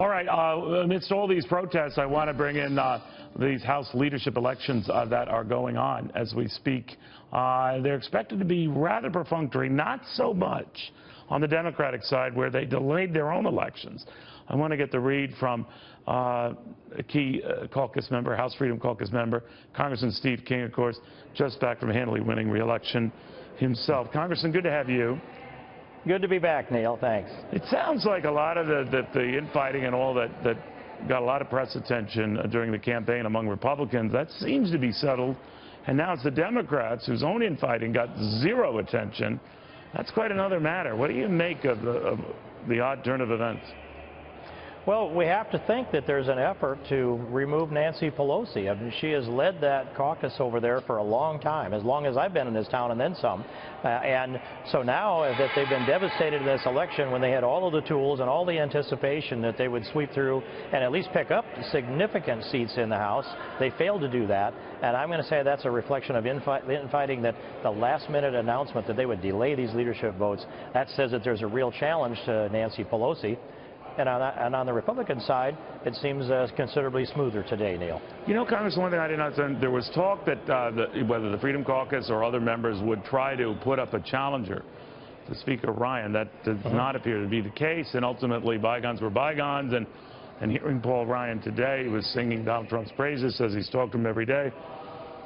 All right, amidst all these protests, I want to bring in these House leadership elections that are going on as we speak. They're expected to be rather perfunctory, not so much on the Democratic side where they delayed their own elections. I want to get the read from a key caucus member, House Freedom Caucus member, Congressman Steve King, of course, just back from handily winning re-election himself. Congressman, good to have you. Good to be back, Neil. Thanks. It sounds like a lot of the infighting and all that got a lot of press attention during the campaign among Republicans, that seems to be settled. And now it's the Democrats whose own infighting got zero attention. That's quite another matter. What do you make of the odd turn of events? Well, we have to think that there's an effort to remove Nancy Pelosi. I mean, she has led that caucus over there for a long time, as long as I've been in this town and then some. And so now that they've been devastated in this election, when they had all of the tools and all the anticipation that they would sweep through and at least pick up significant seats in the House, they failed to do that. And I'm going to say that's a reflection of infighting, that the last-minute announcement that they would delay these leadership votes, that says that there's a real challenge to Nancy Pelosi. And on the Republican side, it seems considerably smoother today, Neil. You know, Congressman, one thing I did not say, there was talk that whether the Freedom Caucus or other members would try to put up a challenger to Speaker Ryan. That does not appear to be the case, and ultimately bygones were bygones. And hearing Paul Ryan today, he was singing Donald Trump's praises, says he's talked to him every day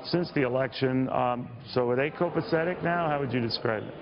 since the election. So are they copacetic now? How would you describe it?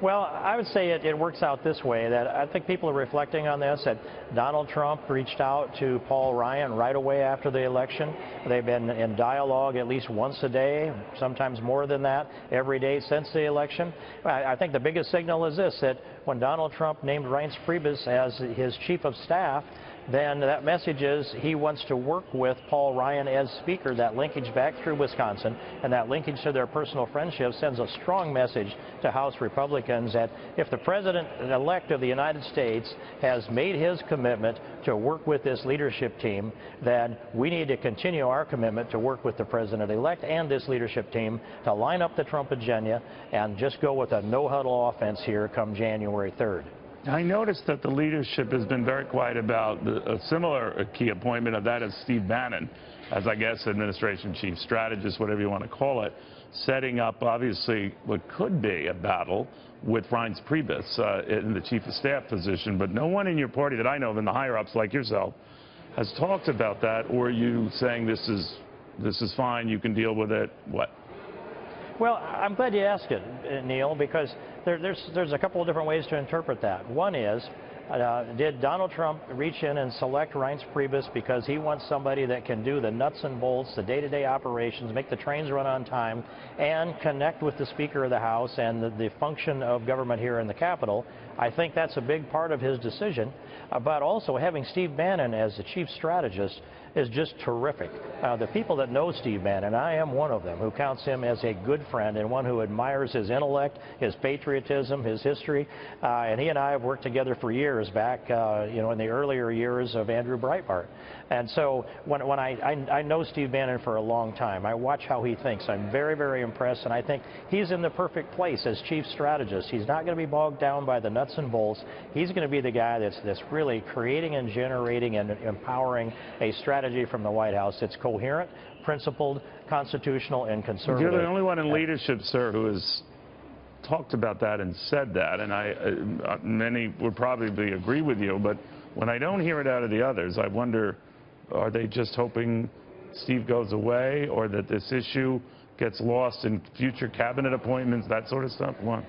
Well, I would say it works out this way, that I think people are reflecting on this, that Donald Trump reached out to Paul Ryan right away after the election. They've been in dialogue at least once a day, sometimes more than that, every day since the election. I think the biggest signal is this, that when Donald Trump named Reince Priebus as his chief of staff, then that message is he wants to work with Paul Ryan as Speaker. That linkage back through Wisconsin and that linkage to their personal friendship sends a strong message to House Republicans that if the President-elect of the United States has made his commitment to work with this leadership team, then we need to continue our commitment to work with the President-elect and this leadership team to line up the Trump agenda and just go with a no-huddle offense here come January 3rd. I noticed that the leadership has been very quiet about a similar key appointment of that of Steve Bannon as, I guess, administration chief strategist, whatever you want to call it, setting up, obviously, what could be a battle with Reince Priebus in the chief of staff position. But no one in your party that I know of, in the higher-ups like yourself, has talked about that. Or are you saying this is fine, you can deal with it? What? Well, I'm glad you asked it, Neil, because there's a couple of different ways to interpret that. One is, did Donald Trump reach in and select Reince Priebus because he wants somebody that can do the nuts and bolts, the day-to-day operations, make the trains run on time, and connect with the Speaker of the House and the function of government here in the Capitol? I think that's a big part of his decision. But also having Steve Bannon as the chief strategist is just terrific. The people that know Steve Bannon, I am one of them, who counts him as a good friend and one who admires his intellect, his patriotism, his history. And he and I have worked together for years back, in the earlier years of Andrew Breitbart. And so when I know Steve Bannon for a long time, I watch how he thinks. I'm very, very impressed, and I think he's in the perfect place as chief strategist. He's not going to be bogged down by the nuts and bolts. He's going to be the guy that's really creating and generating and empowering a strategy from the White House. It's coherent, principled, constitutional, and conservative. You're the only one in leadership, sir, who has talked about that and said that, and many would probably agree with you, but when I don't hear it out of the others, I wonder, are they just hoping Steve goes away, or that this issue gets lost in future cabinet appointments, that sort of stuff? What?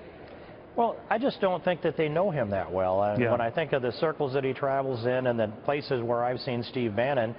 Well, I just don't think that they know him that well. When I think of the circles that he travels in and the places where I've seen Steve Bannon,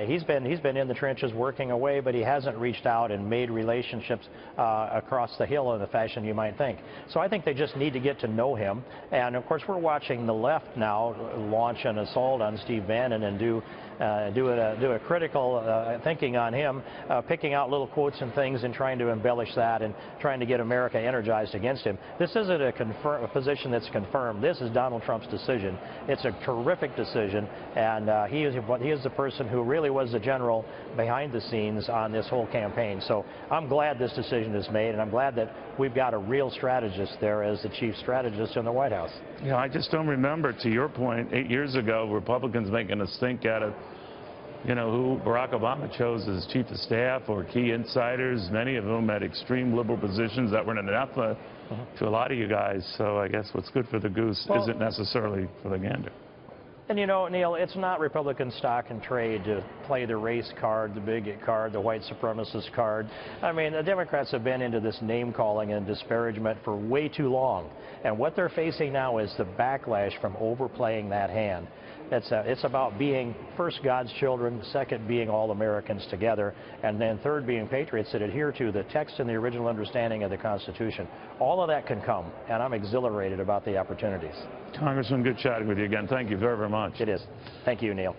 he's been in the trenches working away, but he hasn't reached out and made relationships across the hill in the fashion you might think. So I think they just need to get to know him. And of course, we're watching the left now launch an assault on Steve Bannon and do a critical thinking on him, picking out little quotes and things and trying to embellish that and trying to get America energized against him. This isn't a position that's confirmed. This is Donald Trump's decision. It's a terrific decision, and he is the person who really was the general behind the scenes on this whole campaign. So I'm glad this decision is made, and I'm glad that we've got a real strategist there as the chief strategist in the White House. Yeah, I just don't remember, to your point, 8 years ago, Republicans making a stink out of, you know, who Barack Obama chose as chief of staff or key insiders, many of whom had extreme liberal positions that were anathema to a lot of you guys. So I guess what's good for the goose isn't necessarily for the gander. And you know, Neil, it's not Republican stock and trade to play the race card, the bigot card, the white supremacist card. I mean, the Democrats have been into this name-calling and disparagement for way too long. And what they're facing now is the backlash from overplaying that hand. It's about being, first, God's children, second, being all Americans together, and then third, being patriots that adhere to the text and the original understanding of the Constitution. All of that can come, and I'm exhilarated about the opportunities. Congressman, good chatting with you again. Thank you very, very much. It is. Thank you, Neil.